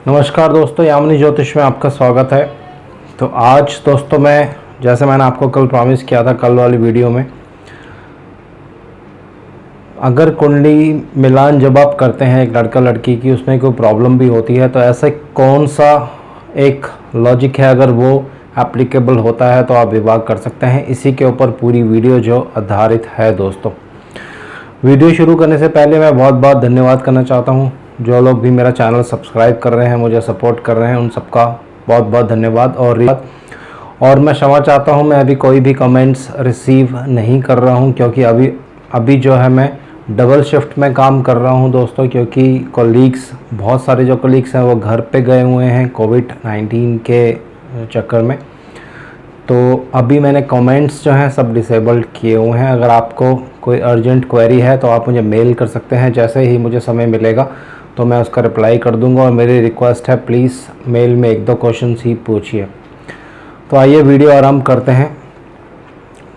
नमस्कार दोस्तों, यामिनी ज्योतिष में आपका स्वागत है। तो आज दोस्तों जैसे मैंने आपको कल प्रॉमिस किया था, कल वाली वीडियो में, अगर कुंडली मिलान जब आप करते हैं एक लड़का लड़की की, उसमें कोई प्रॉब्लम भी होती है, तो ऐसे कौन सा एक लॉजिक है, अगर वो एप्लीकेबल होता है तो आप विवाह कर सकते हैं। इसी के ऊपर पूरी वीडियो जो आधारित है। दोस्तों, वीडियो शुरू करने से पहले मैं बहुत बहुत धन्यवाद करना चाहता हूँ। जो लोग भी मेरा चैनल सब्सक्राइब कर रहे हैं, मुझे सपोर्ट कर रहे हैं, उन सबका बहुत बहुत धन्यवाद। और मैं क्षमा चाहता हूँ, मैं अभी कोई भी कमेंट्स रिसीव नहीं कर रहा हूँ, क्योंकि अभी जो है मैं डबल शिफ्ट में काम कर रहा हूँ दोस्तों, क्योंकि कलीग्स, बहुत सारे जो कलीग्स हैं वो घर पे गए हुए हैं कोविड-19 के चक्कर में। तो अभी मैंने कमेंट्स जो हैं सब डिसेबल्ड किए हुए हैं। अगर आपको कोई अर्जेंट क्वेरी है तो आप मुझे मेल कर सकते हैं। जैसे ही मुझे समय मिलेगा तो मैं उसका रिप्लाई कर दूंगा। और मेरी रिक्वेस्ट है, प्लीज़ मेल में 1-2 क्वेश्चंस ही पूछिए। तो आइए वीडियो आरंभ करते हैं।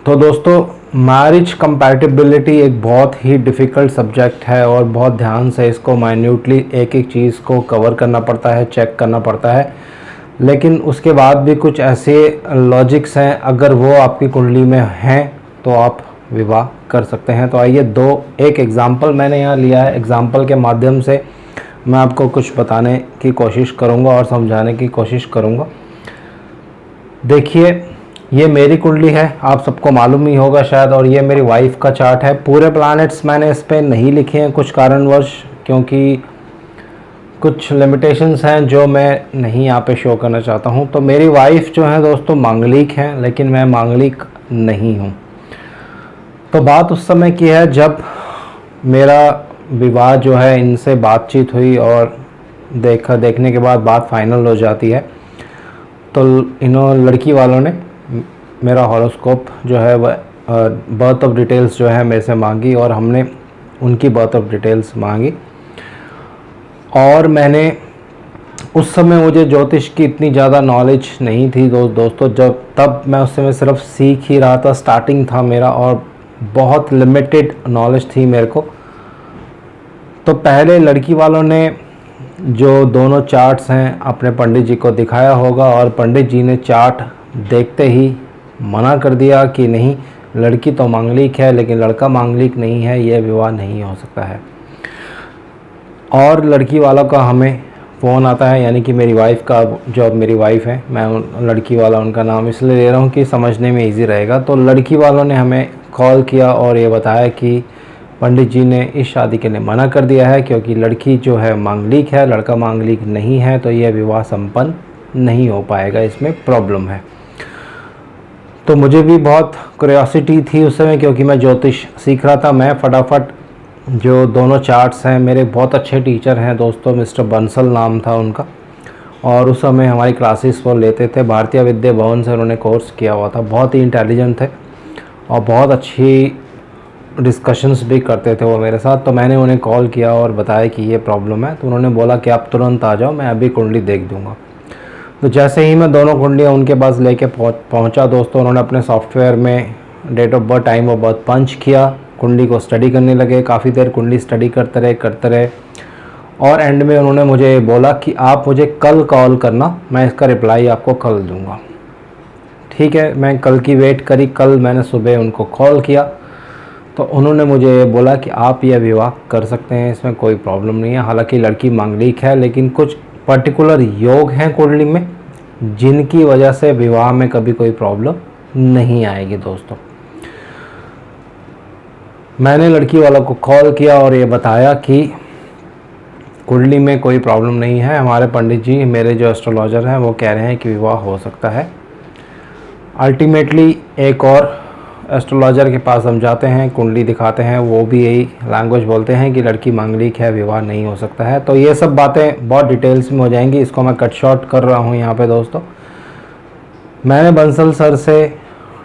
तो दोस्तों, मैरिज कंपैटिबिलिटी एक बहुत ही डिफ़िकल्ट सब्जेक्ट है और बहुत ध्यान से इसको माइन्यूटली एक एक चीज़ को कवर करना पड़ता है, चेक करना पड़ता है। लेकिन उसके बाद भी कुछ ऐसे लॉजिक्स हैं, अगर वो आपकी कुंडली में हैं तो आप विवाह कर सकते हैं। तो आइए एक एग्ज़ाम्पल मैंने यहाँ लिया है। एग्ज़ाम्पल के माध्यम से मैं आपको कुछ बताने की कोशिश करूँगा और समझाने की कोशिश करूँगा। देखिए, ये मेरी कुंडली है, आप सबको मालूम ही होगा शायद, और ये मेरी वाइफ का चार्ट है। पूरे प्लैनेट्स मैंने इस पर नहीं लिखे हैं कुछ कारणवश, क्योंकि कुछ लिमिटेशंस हैं जो मैं नहीं यहाँ पे शो करना चाहता हूँ। तो मेरी वाइफ जो है दोस्तों मांगलिक है, लेकिन मैं मांगलिक नहीं हूँ। तो बात उस समय की है जब मेरा विवाह जो है, इनसे बातचीत हुई और देखने के बाद बात फाइनल हो जाती है। तो लड़की वालों ने मेरा हॉरोस्कोप जो है वह बर्थ ऑफ डिटेल्स जो है मेरे से मांगी, और हमने उनकी बर्थ ऑफ डिटेल्स मांगी। और मैंने उस समय, मुझे ज्योतिष की इतनी ज़्यादा नॉलेज नहीं थी दोस्तों, तब मैं उस समय सिर्फ सीख ही रहा था, स्टार्टिंग था मेरा, और बहुत लिमिटेड नॉलेज थी मेरे को। तो पहले लड़की वालों ने जो दोनों चार्ट्स हैं अपने पंडित जी को दिखाया होगा, और पंडित जी ने चार्ट देखते ही मना कर दिया कि नहीं, लड़की तो मांगलिक है लेकिन लड़का मांगलिक नहीं है, यह विवाह नहीं हो सकता है। और लड़की वालों का हमें फ़ोन आता है, यानी कि मेरी वाइफ़ का, जो अब मेरी वाइफ़ है, मैं लड़की वाला उनका नाम इसलिए ले रहा हूँ कि समझने में इजी रहेगा। तो लड़की वालों ने हमें कॉल किया और ये बताया कि पंडित जी ने इस शादी के लिए मना कर दिया है, क्योंकि लड़की जो है मांगलिक है, लड़का मांगलिक नहीं है, तो यह विवाह संपन्न नहीं हो पाएगा, इसमें प्रॉब्लम है। तो मुझे भी बहुत क्यूरियोसिटी थी उस समय, क्योंकि मैं ज्योतिष सीख रहा था। मैं फटाफट जो दोनों चार्ट्स हैं, मेरे बहुत अच्छे टीचर हैं दोस्तों, मिस्टर बंसल नाम था उनका, और उस समय हमारी क्लासेस वो लेते थे, भारतीय विद्या भवन से उन्होंने कोर्स किया हुआ था। बहुत ही इंटेलिजेंट थे और बहुत अच्छी डिस्कशंस भी करते थे वो मेरे साथ। तो मैंने उन्हें कॉल किया और बताया कि ये प्रॉब्लम है। तो उन्होंने बोला कि आप तुरंत आ जाओ, मैं अभी कुंडली देख दूँगा। तो जैसे ही मैं दोनों कुंडलियाँ उनके पास लेके पहुँचा दोस्तों, उन्होंने अपने सॉफ्टवेयर में date of birth, time of birth punch किया, कुंडली को स्टडी करने लगे। काफ़ी देर कुंडली स्टडी करते रहे, और एंड में उन्होंने मुझे बोला कि आप मुझे कल कॉल करना, मैं इसका रिप्लाई आपको कल दूंगा। ठीक है, मैं कल की वेट करी। कल मैंने सुबह उनको कॉल किया तो उन्होंने मुझे बोला कि आप यह विवाह कर सकते हैं, इसमें कोई प्रॉब्लम नहीं है। हालांकि लड़की मांगलिक है, लेकिन कुछ पर्टिकुलर योग हैं कुंडली में जिनकी वजह से विवाह में कभी कोई प्रॉब्लम नहीं आएगी दोस्तों। मैंने लड़की वालों को कॉल किया और ये बताया कि कुंडली में कोई प्रॉब्लम नहीं है। हमारे पंडित जी, मेरे जो एस्ट्रोलॉजर हैं, वो कह रहे हैं कि विवाह हो सकता है। अल्टीमेटली एक और एस्ट्रोलॉजर के पास हम जाते हैं, कुंडली दिखाते हैं, वो भी यही लैंग्वेज बोलते हैं कि लड़की मांगलिक है, विवाह नहीं हो सकता है। तो ये सब बातें बहुत डिटेल्स में हो जाएंगी, इसको मैं कट शॉर्ट कर रहा हूँ यहाँ पे दोस्तों। मैंने बंसल सर से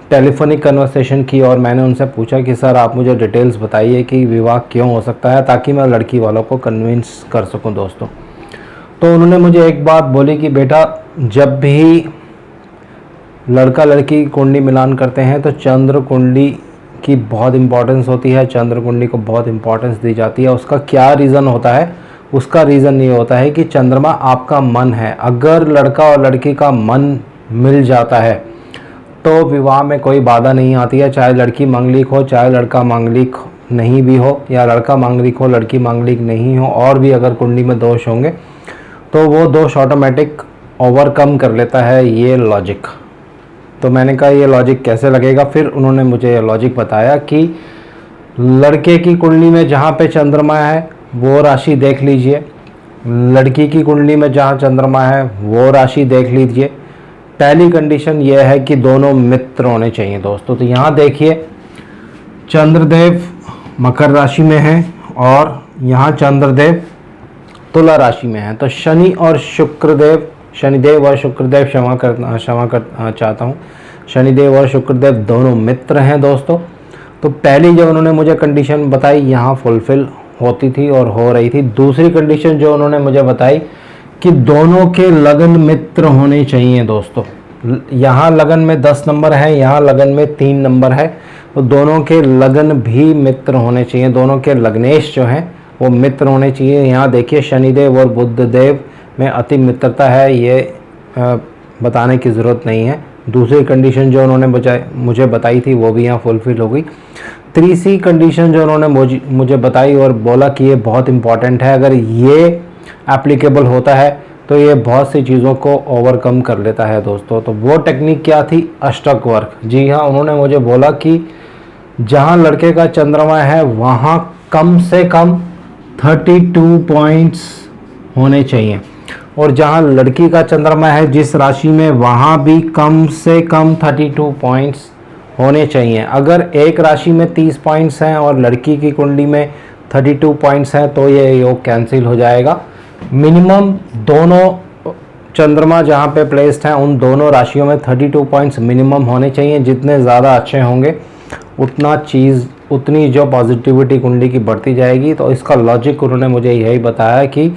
टेलीफोनिक कन्वर्सेशन की और मैंने उनसे पूछा कि सर आप मुझे डिटेल्स बताइए कि विवाह क्यों हो सकता है, ताकि मैं लड़की वालों को कन्विंस कर सकूं दोस्तों। तो उन्होंने मुझे एक बात बोली कि बेटा, जब भी लड़का लड़की कुंडली मिलान करते हैं तो चंद्र कुंडली की बहुत इंपॉर्टेंस होती है, चंद्र कुंडली को बहुत इंपॉर्टेंस दी जाती है। उसका क्या रीज़न होता है उसका रीज़न ये होता है कि चंद्रमा आपका मन है। अगर लड़का और लड़की का मन मिल जाता है तो विवाह में कोई बाधा नहीं आती है, चाहे लड़की मांगलिक हो चाहे लड़का मांगलिक नहीं भी हो, या लड़का मांगलिक हो लड़की मांगलिक नहीं हो, और भी अगर कुंडली में दोष होंगे तो वो दोष ऑटोमेटिक ओवरकम कर लेता है ये लॉजिक। तो मैंने कहा ये लॉजिक कैसे लगेगा, फिर उन्होंने मुझे ये लॉजिक बताया कि लड़के की कुंडली में जहाँ पे चंद्रमा है वो राशि देख लीजिए, लड़की की कुंडली में जहाँ चंद्रमा है वो राशि देख लीजिए। पहली कंडीशन ये है कि दोनों मित्र होने चाहिए दोस्तों। तो यहाँ देखिए चंद्रदेव मकर राशि में है और यहाँ चंद्रदेव तुला राशि में है। तो शनिदेव और शुक्रदेव चाहता हूँ, शनिदेव और शुक्रदेव दोनों मित्र हैं दोस्तों। तो पहली जब उन्होंने मुझे कंडीशन बताई यहाँ फुलफिल होती थी और हो रही थी। दूसरी कंडीशन जो उन्होंने मुझे बताई कि दोनों के लगन मित्र होने चाहिए दोस्तों। यहाँ लगन में 10 नंबर है, यहाँ लगन में 3 नंबर है, तो दोनों के लगन भी मित्र होने चाहिए, दोनों के लग्नेश जो हैं वो मित्र होने चाहिए। यहाँ देखिए शनिदेव और बुधदेव में अति मित्रता है, ये बताने की ज़रूरत नहीं है। दूसरी कंडीशन जो उन्होंने मुझे बताई थी वो भी यहाँ फुलफिल हो गई। तीसरी कंडीशन जो उन्होंने मुझे बताई और बोला कि ये बहुत इम्पॉर्टेंट है, अगर ये एप्लीकेबल होता है तो ये बहुत सी चीज़ों को ओवरकम कर लेता है दोस्तों। तो वो टेक्निक क्या थी? अष्टक वर्क। जी हाँ, उन्होंने मुझे बोला कि जहाँ लड़के का चंद्रमा है वहाँ कम से कम 32 पॉइंट्स होने चाहिए, और जहाँ लड़की का चंद्रमा है जिस राशि में वहाँ भी कम से कम 32 पॉइंट्स होने चाहिए। अगर एक राशि में 30 पॉइंट्स हैं और लड़की की कुंडली में 32 पॉइंट्स हैं तो ये योग कैंसिल हो जाएगा। मिनिमम दोनों चंद्रमा जहाँ पे प्लेस्ड हैं उन दोनों राशियों में 32 पॉइंट्स मिनिमम होने चाहिए। जितने ज़्यादा अच्छे होंगे उतनी जो पॉजिटिविटी कुंडली की बढ़ती जाएगी। तो इसका लॉजिक उन्होंने मुझे यही बताया कि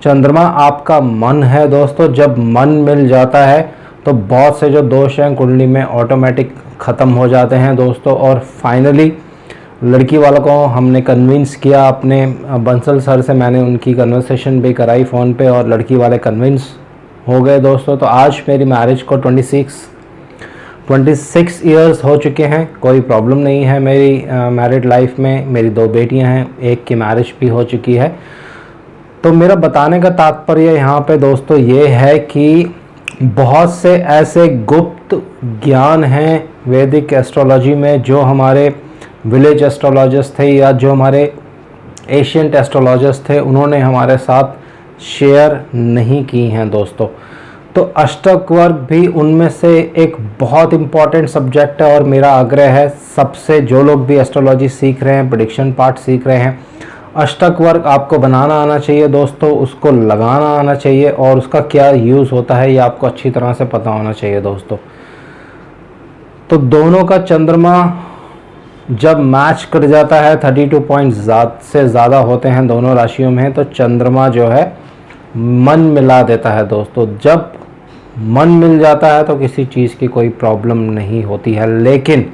चंद्रमा आपका मन है दोस्तों, जब मन मिल जाता है तो बहुत से जो दोष हैं कुंडली में ऑटोमेटिक ख़त्म हो जाते हैं दोस्तों। और फाइनली लड़की वालों को हमने कन्विंस किया, अपने बंसल सर से मैंने उनकी कन्वर्सेशन भी कराई फ़ोन पे और लड़की वाले कन्विंस हो गए दोस्तों। तो आज मेरी मैरिज को 26 इयर्स हो चुके हैं, कोई प्रॉब्लम नहीं है मेरी मैरिड लाइफ में। मेरी 2 बेटियां हैं, एक की मैरिज भी हो चुकी है। तो मेरा बताने का तात्पर्य यहाँ पे दोस्तों ये है कि बहुत से ऐसे गुप्त ज्ञान हैं वैदिक एस्ट्रोलॉजी में जो हमारे विलेज एस्ट्रोलॉजर्स थे या जो हमारे एशियंट एस्ट्रोलॉजर्स थे उन्होंने हमारे साथ शेयर नहीं की हैं दोस्तों। तो अष्टक वर्ग भी उनमें से एक बहुत इम्पॉर्टेंट सब्जेक्ट है और मेरा आग्रह है सबसे, जो लोग भी एस्ट्रोलॉजी सीख रहे हैं, प्रेडिक्शन पार्ट सीख रहे हैं, अष्टक वर्ग आपको बनाना आना चाहिए दोस्तों, उसको लगाना आना चाहिए और उसका क्या यूज़ होता है ये आपको अच्छी तरह से पता होना चाहिए दोस्तों। तो दोनों का चंद्रमा जब मैच कर जाता है 32 पॉइंट से ज़्यादा होते हैं दोनों राशियों में, तो चंद्रमा जो है मन मिला देता है दोस्तों। जब मन मिल जाता है तो किसी चीज़ की कोई प्रॉब्लम नहीं होती है। लेकिन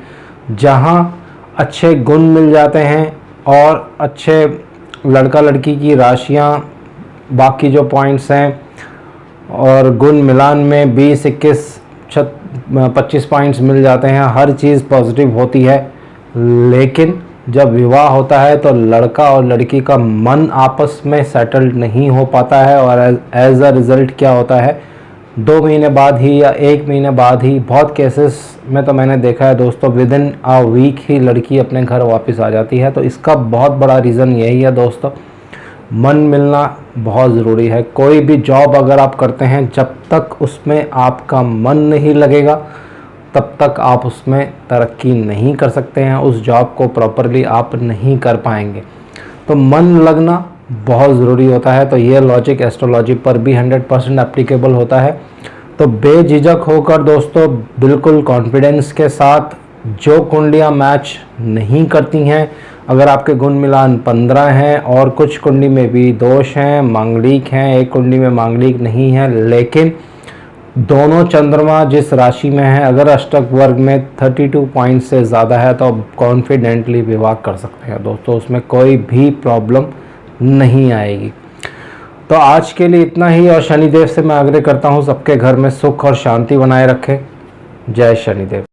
जहाँ अच्छे गुण मिल जाते हैं और अच्छे लड़का लड़की की राशियाँ बाकी जो पॉइंट्स हैं और गुण मिलान में 20, 21, 25 पॉइंट्स मिल जाते हैं, हर चीज़ पॉजिटिव होती है। लेकिन जब विवाह होता है तो लड़का और लड़की का मन आपस में सेटल्ड नहीं हो पाता है और एज अ रिज़ल्ट क्या होता है, 2 महीने बाद ही या 1 महीने बाद ही, बहुत केसेस में तो मैंने देखा है दोस्तों विद इन अ वीक ही लड़की अपने घर वापस आ जाती है। तो इसका बहुत बड़ा रीज़न यही है दोस्तों, मन मिलना बहुत ज़रूरी है। कोई भी जॉब अगर आप करते हैं, जब तक उसमें आपका मन नहीं लगेगा तब तक आप उसमें तरक्की नहीं कर सकते हैं, उस जॉब को प्रॉपरली आप नहीं कर पाएंगे। तो मन लगना बहुत ज़रूरी होता है। तो ये लॉजिक एस्ट्रोलॉजी पर भी 100% एप्लीकेबल होता है। तो बेझिझक होकर दोस्तों, बिल्कुल कॉन्फिडेंस के साथ, जो कुंडलियाँ मैच नहीं करती हैं, अगर आपके गुण मिलान 15 हैं और कुछ कुंडली में भी दोष हैं, मांगलिक हैं, एक कुंडली में मांगलिक नहीं है, लेकिन दोनों चंद्रमा जिस राशि में है, अगर अष्टक वर्ग में 32 पॉइंट से ज़्यादा है तो कॉन्फिडेंटली विवाह कर सकते हैं दोस्तों, उसमें कोई भी प्रॉब्लम नहीं आएगी। तो आज के लिए इतना ही, और शनिदेव से मैं आग्रह करता हूँ सबके घर में सुख और शांति बनाए रखें। जय शनिदेव।